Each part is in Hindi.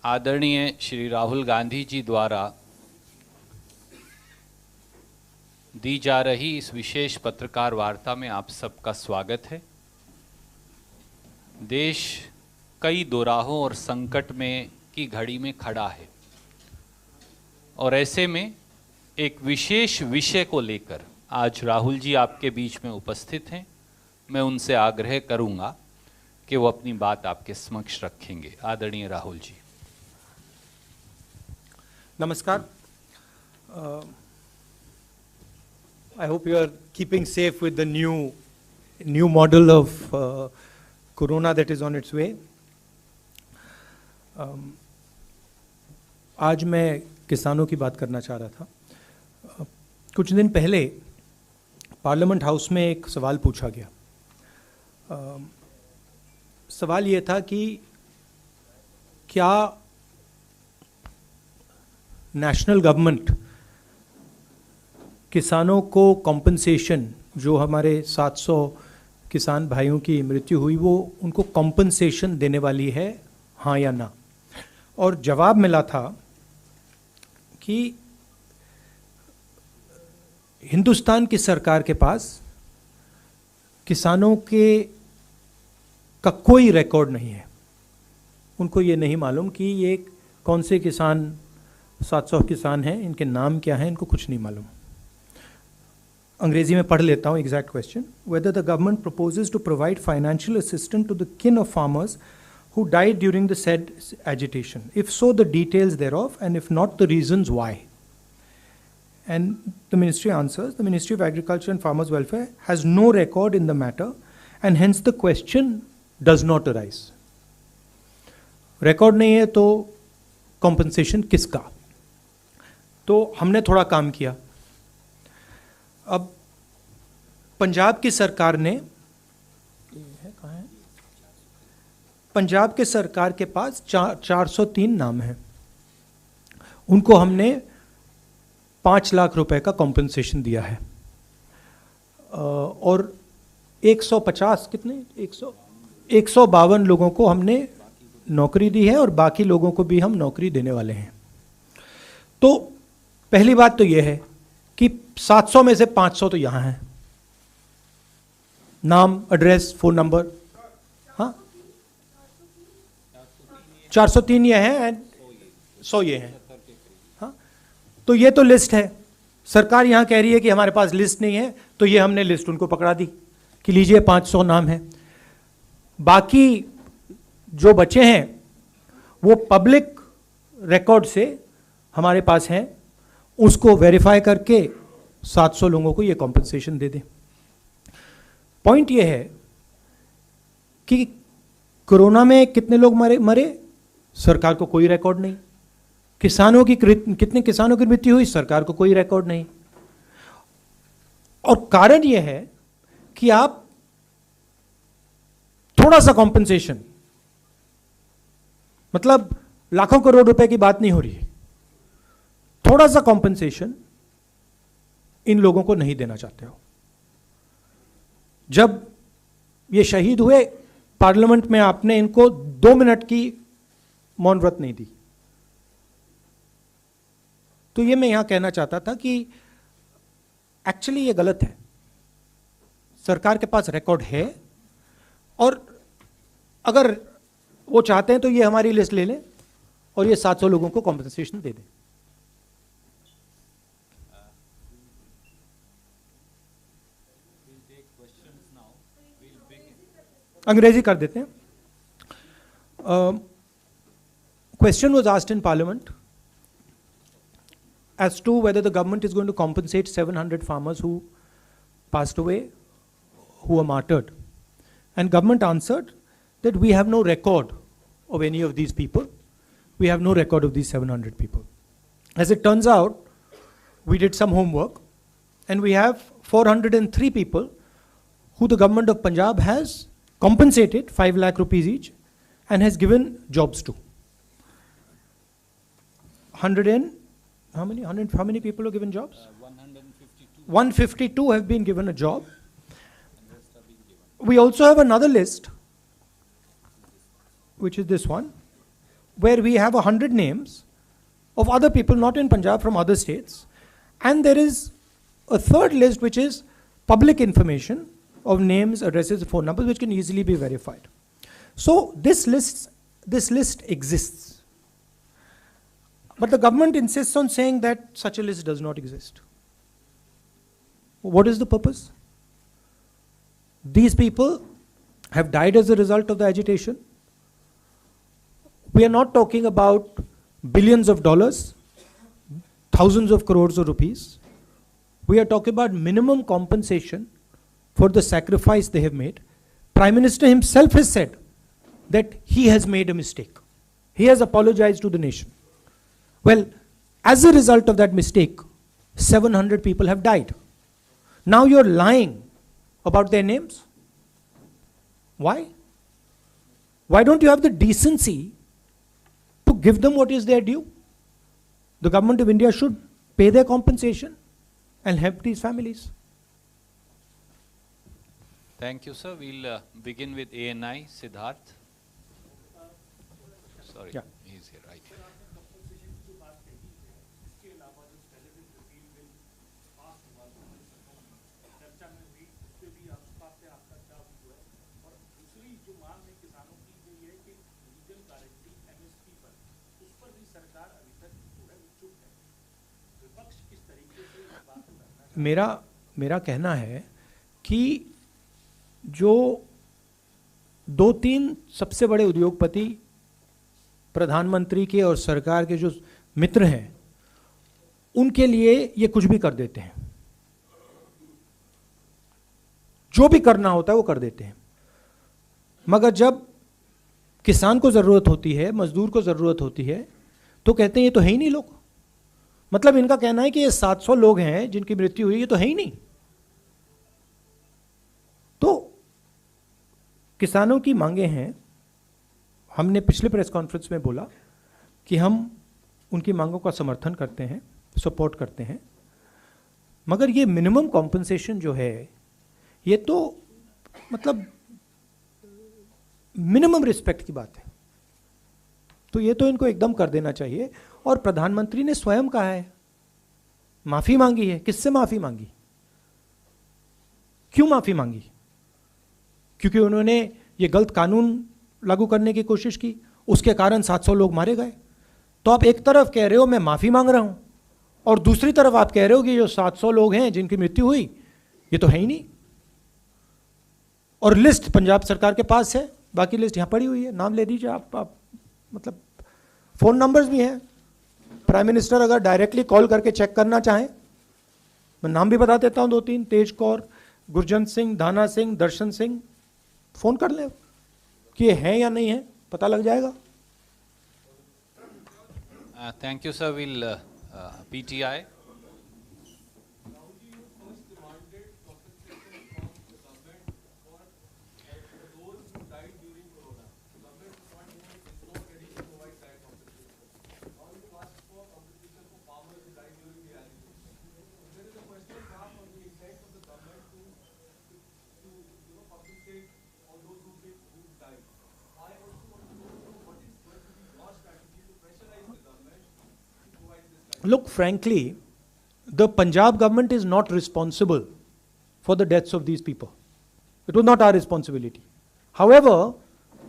आदरणीय श्री राहुल गांधी जी द्वारा दी जा रही इस विशेष पत्रकार वार्ता में आप सबका स्वागत है। देश कई दोराहों और संकट में की घड़ी में खड़ा है और ऐसे में एक विशेष विषय को लेकर आज राहुल जी आपके बीच में उपस्थित हैं। मैं उनसे आग्रह करूंगा कि वो अपनी बात आपके समक्ष रखेंगे। आदरणीय Rahul ji. Namaskar. I hope you are keeping safe with the new model of corona that is on its way. आज मैं किसानों की बात करना चाह रहा था। कुछ दिन पहले पार्लियामेंट हाउस में एक सवाल पूछा गया। सवाल ये था कि क्या नेशनल गवर्नमेंट किसानों को कॉम्पनसेशन, जो हमारे 700 किसान भाइयों की मृत्यु हुई, वो उनको कॉम्पनसेशन देने वाली है, हाँ या ना। और जवाब मिला था कि हिंदुस्तान की सरकार के पास किसानों का कोई रिकॉर्ड नहीं है। उनको ये नहीं मालूम कि ये कौन से किसान, 700 किसान हैं, इनके नाम क्या हैं, इनको कुछ नहीं मालूम। अंग्रेजी में पढ़ लेता हूँ exact question. Whether the government proposes to provide financial assistance to the kin of farmers who died during the said agitation. If so, the details thereof, and if not, the reasons why. And the ministry answers, the Ministry of Agriculture and Farmers Welfare has no record in the matter, and hence the question does not arise. Record नहीं है तो compensation किसका? तो हमने थोड़ा काम किया। अब पंजाब की सरकार ने, पंजाब के सरकार के पास 403 नाम हैं। उनको हमने 5 लाख रुपए का कॉम्पनसेशन दिया है। और 150 कितने 152 लोगों को हमने नौकरी दी है और बाकी लोगों को भी हम नौकरी देने वाले हैं। तो पहली बात तो यह है कि 700 में से 500 तो यहाँ हैं, नाम, एड्रेस, फोन नंबर। हाँ, 403 ये हैं एंड 100 ये हैं। हाँ, तो ये तो लिस्ट है। सरकार यहाँ कह रही है कि हमारे पास लिस्ट नहीं है, तो ये हमने लिस्ट उनको पकड़ा दी कि लीजिए 500 नाम है। बाकी जो बचे हैं वो पब्लिक रिकॉर्ड से हमारे पास हैं, उसको वेरीफाई करके 700 लोगों को ये कॉम्पनसेशन दे दें। पॉइंट ये है कि कोरोना में कितने लोग मरे, सरकार को कोई रिकॉर्ड नहीं। कितने किसानों की मृत्यु हुई, सरकार को कोई रिकॉर्ड नहीं। और कारण यह है कि आप थोड़ा सा कॉम्पनसेशन, मतलब लाखों करोड़ रुपए की बात नहीं हो रही है, थोड़ा सा कॉम्पनसेशन इन लोगों को नहीं देना चाहते हो। जब ये शहीद हुए, पार्लियामेंट में आपने इनको 2 मिनट की मौन व्रत नहीं दी। तो ये मैं यहां कहना चाहता था कि एक्चुअली ये गलत है। सरकार के पास रिकॉर्ड है और अगर वो चाहते हैं तो ये हमारी लिस्ट ले लें और ये 700 लोगों को कॉम्पनसेशन दे दें। अंग्रेजी कर देते हैं। Question was asked in Parliament as to whether the government is going to compensate 700 farmers who passed away, who were martyred. And government answered that we have no record of any of these people. We have no record of these 700 people. As it turns out, we did some homework and we have 403 people who the government of Punjab has compensated 5 lakh rupees each and has given jobs to. 100 and how many people are given jobs? 152 have been given a job. We also have another list, which is this one. where we have 100 names of other people, not in Punjab, from other states. And there is a third list which is public information of names, addresses, phone numbers, which can easily be verified. So this list exists. But the government insists on saying that such a list does not exist. What is the purpose? These people have died as a result of the agitation. We are not talking about billions of dollars, thousands of crores of rupees. We are talking about minimum compensation for the sacrifice they have made. Prime Minister himself has said that he has made a mistake. He has apologized to the nation. Well, as a result of that mistake, 700 people have died. Now you're lying about their names? Why? Why don't you have the decency to give them what is their due? The government of India should pay their compensation and help these families. Thank you, sir. We'll begin with ANI, Siddharth. Sorry, Yeah. he's here, right. मेरा कहना है कि जो 2-3 सबसे बड़े उद्योगपति प्रधानमंत्री के और सरकार के जो मित्र हैं, उनके लिए ये कुछ भी कर देते हैं। जो भी करना होता है वो कर देते हैं। मगर जब किसान को ज़रूरत होती है, मजदूर को ज़रूरत होती है, तो कहते हैं ये तो है ही नहीं लोग। मतलब इनका कहना है कि ये 700 लोग हैं जिनकी मृत्यु हुई, ये तो है ही नहीं। तो किसानों की मांगे हैं। हमने पिछले प्रेस कॉन्फ्रेंस में बोला कि हम उनकी मांगों का समर्थन करते हैं, सपोर्ट करते हैं, मगर ये मिनिमम कॉम्पनसेशन जो है, ये तो मतलब मिनिमम रिस्पेक्ट की बात है। तो ये तो इनको एकदम कर देना चाहिए। और प्रधानमंत्री ने स्वयं कहा है, माफी मांगी है। किससे माफी मांगी? क्यों माफी मांगी? क्योंकि उन्होंने ये गलत कानून लागू करने की कोशिश की, उसके कारण 700 लोग मारे गए। तो आप एक तरफ कह रहे हो मैं माफी मांग रहा हूं, और दूसरी तरफ आप कह रहे हो कि जो 700 लोग हैं जिनकी मृत्यु हुई, ये तो है ही नहीं। और लिस्ट पंजाब सरकार के पास है, बाकी लिस्ट यहां पड़ी हुई है, नाम ले दीजिए आप मतलब फोन नंबर्स भी हैं। प्राइम मिनिस्टर अगर डायरेक्टली कॉल करके चेक करना चाहें, मैं नाम भी बता देता हूं 2-3, तेज कौर, गुरजंत सिंह, दाना सिंह, दर्शन सिंह, फोन कर लें कि ये है या नहीं है, पता लग जाएगा। Thank you, sir. We'll PTI. Look, frankly, the Punjab government is not responsible for the deaths of these people. It was not our responsibility. However,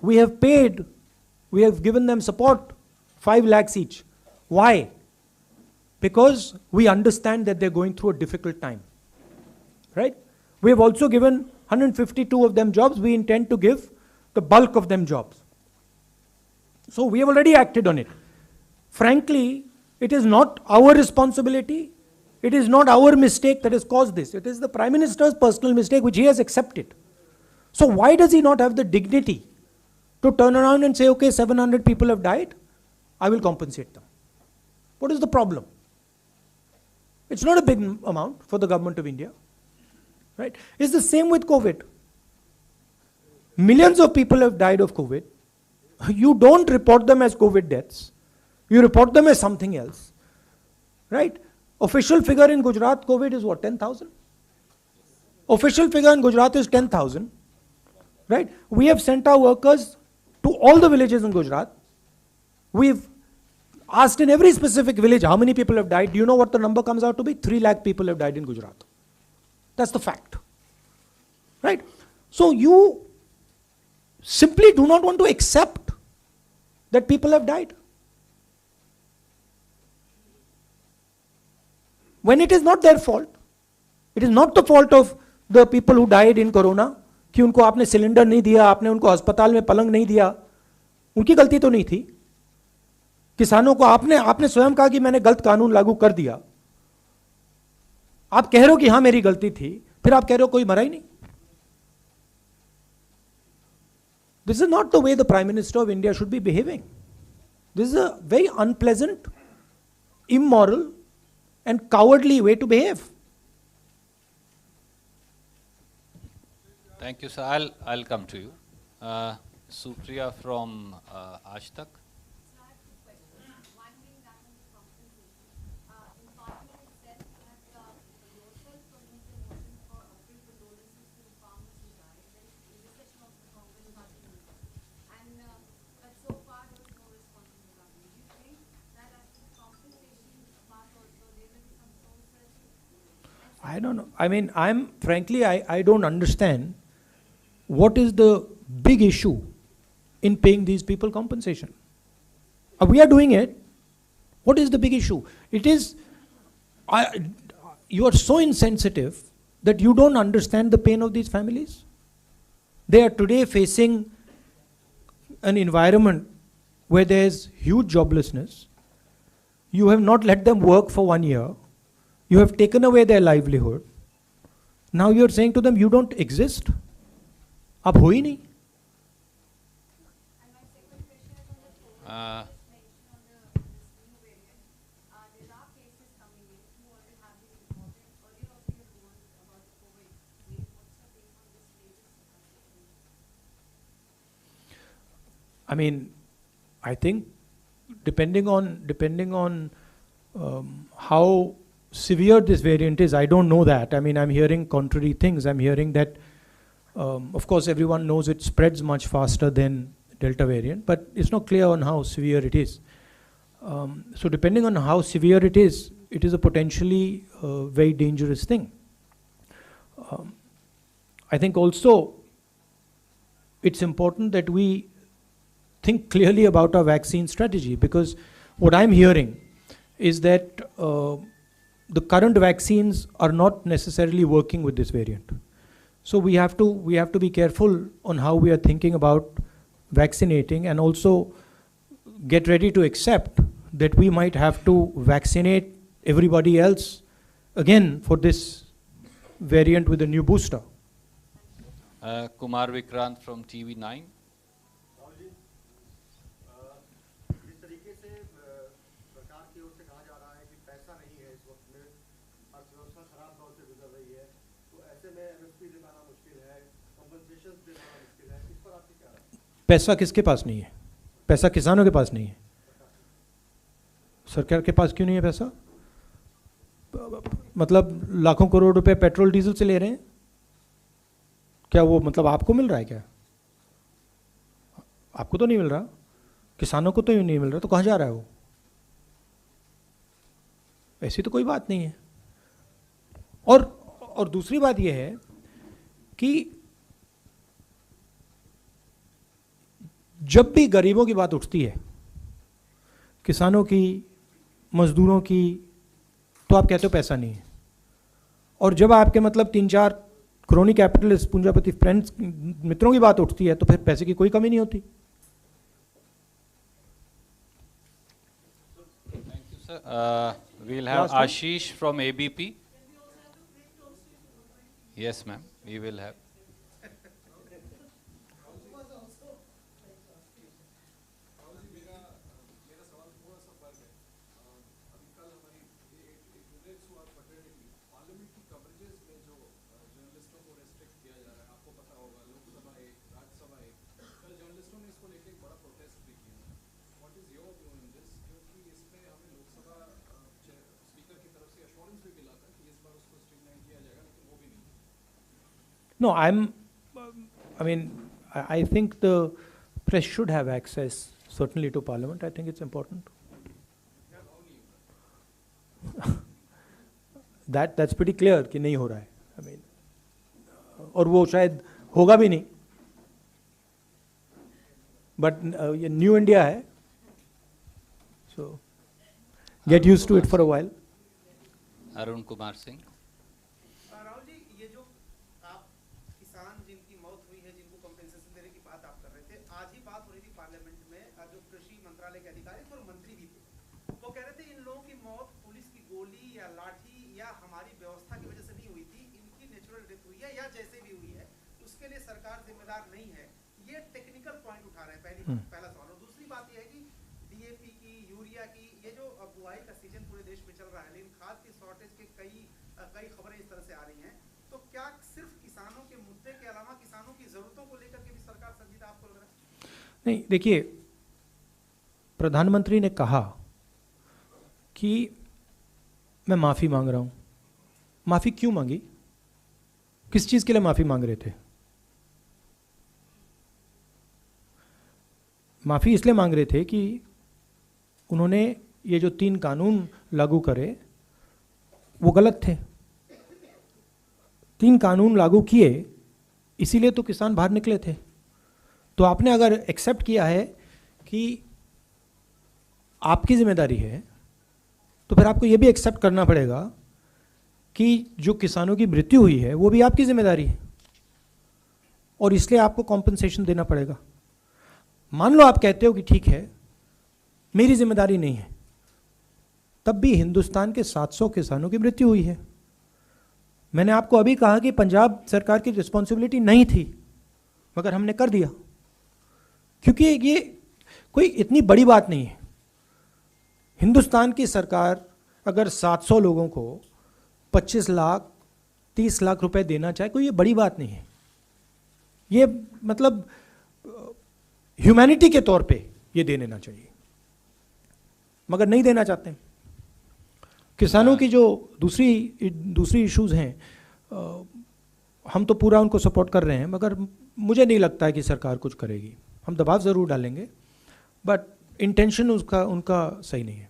we have given them support, 5 lakhs each. Why? Because we understand that they're going through a difficult time. Right? We have also given 152 of them jobs. We intend to give the bulk of them jobs. So we have already acted on it. Frankly, it is not our responsibility. It is not our mistake that has caused this. It is the Prime Minister's personal mistake which he has accepted. So why does he not have the dignity to turn around and say, okay, 700 people have died, I will compensate them? What is the problem? It's not a big amount for the government of India. Right? It's the same with COVID. Millions of people have died of COVID. You don't report them as COVID deaths. You report them as something else, right? Official figure in Gujarat, COVID is what, 10,000? Official figure in Gujarat is 10,000, right? We have sent our workers to all the villages in Gujarat, We've asked in every specific village how many people have died. Do you know what the number comes out to be? 3 lakh people have died in Gujarat. That's the fact. Right? So you simply do not want to accept that people have died. When it is not their fault. It is not the fault of the people who died in corona कि उनको आपने सिलेंडर नहीं दिया, आपने उनको अस्पताल में पलंग नहीं दिया. उनकी गलती तो नहीं थी. किसानों को आपने स्वयं कहा कि मैंने गलत कानून लागू कर दिया. आप कह रहे हो कि हां मेरी गलती थी, फिर आप कह रहे हो कोई मरा ही नहीं. This is not the way the Prime Minister of India should be behaving. This is a very unpleasant, immoral, and cowardly way to behave. Thank you, sir. I'll come to you. Supriya from Aaj Tak. I don't know. I mean, frankly, I don't understand what is the big issue in paying these people compensation. We are doing it. What is the big issue? It is, you are so insensitive that you don't understand the pain of these families. They are today facing an environment where there is huge joblessness. You have not let them work for 1 year. You have taken away their livelihood. Now you are saying to them, you don't exist. आप हो ही नहीं. I mean, I think depending on how severe this variant is, I don't know that. I mean, I'm hearing contrary things. I'm hearing that, of course, everyone knows it spreads much faster than Delta variant, but it's not clear on how severe it is. So depending on how severe it is a potentially very dangerous thing. I think also it's important that we think clearly about our vaccine strategy, because what I'm hearing is that the current vaccines are not necessarily working with this variant. So we have to be careful on how we are thinking about vaccinating, and also get ready to accept that we might have to vaccinate everybody else again for this variant with a new booster. Kumar Vikrant from TV9. पैसा किसके पास नहीं है? पैसा किसानों के पास नहीं है. सरकार के पास क्यों नहीं है पैसा? मतलब लाखों करोड़ रुपए पेट्रोल डीजल से ले रहे हैं. क्या वो मतलब आपको मिल रहा है क्या? आपको तो नहीं मिल रहा, किसानों को तो नहीं मिल रहा, तो कहाँ जा रहा है वो? ऐसी तो कोई बात नहीं है. और दूसरी बात यह है कि जब भी गरीबों की बात उठती है, किसानों की, मजदूरों की, तो आप कहते हो पैसा नहीं है. और जब आपके मतलब 3-4 क्रोनी कैपिटलिस्ट, पूंजीपति फ्रेंड्स, मित्रों की बात उठती है, तो फिर पैसे की कोई कमी नहीं होती. Thank you, sir. We'll have Ashish from ABP. Yes, ma'am. We will have. No, I think the press should have access, certainly to Parliament. I think it's important. That's pretty clear कि नहीं हो रहा है. I mean, और वो शायद होगा भी नहीं. But ये न्यू इंडिया है, so get used to it for a while. Arun Kumar Singh. Rahul ji, ये जो आप किसान जिनकी मौत हुई है, जिनको कंपेंसेशन देने की बात आप कर रहे थे, आज ही बात हो रही थी पार्लियामेंट में, जो कृषि मंत्रालय के अधिकारी और मंत्री भी थे, वो कह रहे थे इन लोगों की मौत पुलिस की गोली या लाठी या हमारी व्यवस्था की वजह से नहीं हुई थी, इनकी नेचुरल डेथ हुई है या जैसे भी हुई है उसके लिए सरकार जिम्मेदार नहीं है. ये टेक्निकल पॉइंट उठा रहे हैं. पहला सवाल. और दूसरी बात यह है कि डीएपी की, यूरिया की, ये जो बुआई का सीजन पूरे देश में चल रहा है, लेकिन खाद की शॉर्टेज के कई खबरें इस तरह से आ रही हैं, तो क्या सिर्फ किसानों के मुद्दे के अलावा किसानों की जरूरतों को लेकर के भी सरकार संजीदा आपको लग रहा है? नहीं, देखिए, प्रधानमंत्री ने कहा कि मैं माफ़ी मांग रहा हूँ. माफ़ी क्यों मांगी? किस चीज़ के लिए माफ़ी मांग रहे थे? माफ़ी इसलिए मांग रहे थे कि उन्होंने ये जो 3 कानून लागू करे वो गलत थे. 3 कानून लागू किए, इसीलिए तो किसान बाहर निकले थे. तो आपने अगर एक्सेप्ट किया है कि आपकी जिम्मेदारी है, तो फिर आपको ये भी एक्सेप्ट करना पड़ेगा कि जो किसानों की मृत्यु हुई है वो भी आपकी जिम्मेदारी है, और इसलिए आपको कॉम्पनसेशन देना पड़ेगा. मान लो आप कहते हो कि ठीक है, मेरी जिम्मेदारी नहीं है, तब भी हिंदुस्तान के 700 किसानों की मृत्यु हुई है. मैंने आपको अभी कहा कि पंजाब सरकार की रिस्पॉन्सिबिलिटी नहीं थी, मगर हमने कर दिया, क्योंकि ये कोई इतनी बड़ी बात नहीं है. हिंदुस्तान की सरकार अगर 700 लोगों को 25 लाख 30 लाख रुपए देना चाहे, कोई ये बड़ी बात नहीं है. ये मतलब ह्यूमैनिटी के तौर पे ये दे देना चाहिए, मगर नहीं देना चाहते हैं. किसानों की जो दूसरी इश्यूज हैं, हम तो पूरा उनको सपोर्ट कर रहे हैं, मगर मुझे नहीं लगता है कि सरकार कुछ करेगी. हम दबाव ज़रूर डालेंगे, बट इंटेंशन उनका सही नहीं है.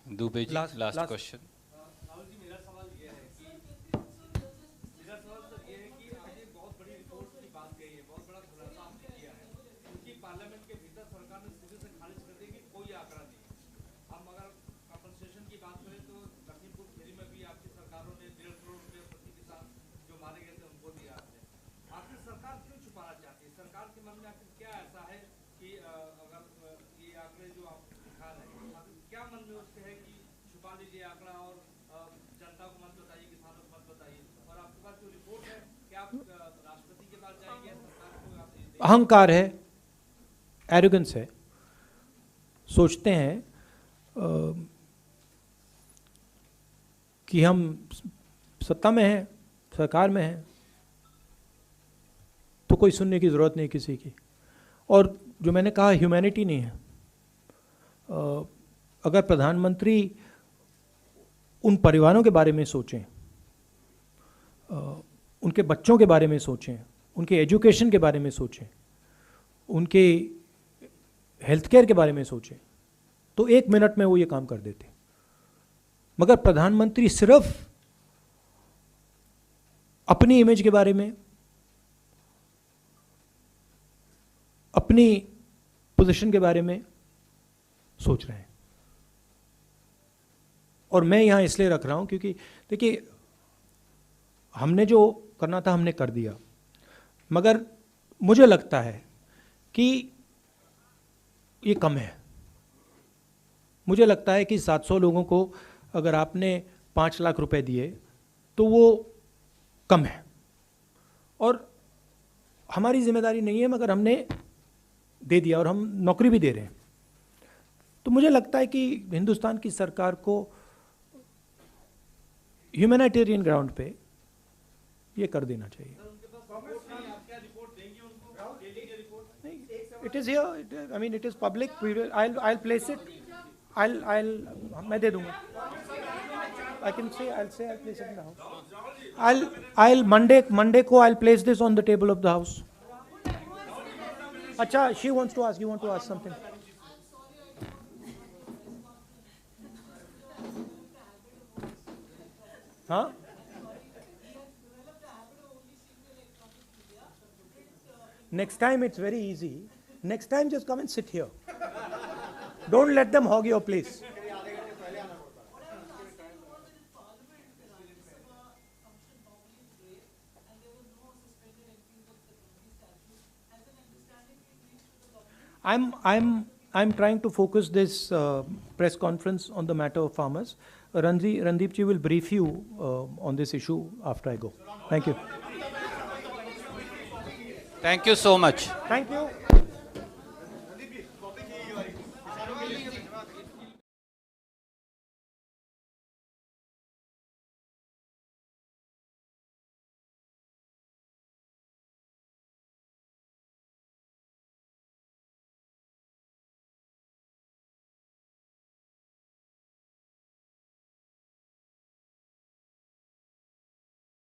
Dubey ji, last question. अहंकार है, एरोगेंस है. सोचते हैं कि हम सत्ता में हैं, सरकार में हैं, तो कोई सुनने की ज़रूरत नहीं किसी की. और जो मैंने कहा, ह्यूमैनिटी नहीं है. अगर प्रधानमंत्री उन परिवारों के बारे में सोचें, उनके बच्चों के बारे में सोचें, उनके एजुकेशन के बारे में सोचें, उनके हेल्थ केयर के बारे में सोचें, तो 1 मिनट में वो ये काम कर देते. मगर प्रधानमंत्री सिर्फ अपनी इमेज के बारे में, अपनी पोजीशन के बारे में सोच रहे हैं. और मैं यहां इसलिए रख रहा हूं क्योंकि देखिए, हमने जो करना था हमने कर दिया, मगर मुझे लगता है कि ये कम है. मुझे लगता है कि 700 लोगों को अगर आपने 5 लाख रुपए दिए तो वो कम है, और हमारी जिम्मेदारी नहीं है, मगर हमने दे दिया और हम नौकरी भी दे रहे हैं. तो मुझे लगता है कि हिंदुस्तान की सरकार को ह्यूमैनिटेरियन ग्राउंड पे ये कर देना चाहिए. It is here. I mean, it is public. I'll place it. मैं दे दूंगा. I can say. I'll place it in the house. I'll Monday को I'll place this on the table of the house. अच्छा, she wants to ask. You want to ask something? Huh? Next time it's very easy. Next time just come and sit here. Don't let them hog your place. I'm trying to focus this press conference on the matter of farmers. Randeep ji will brief you on this issue after I go. Thank you. Thank you so much. Thank you.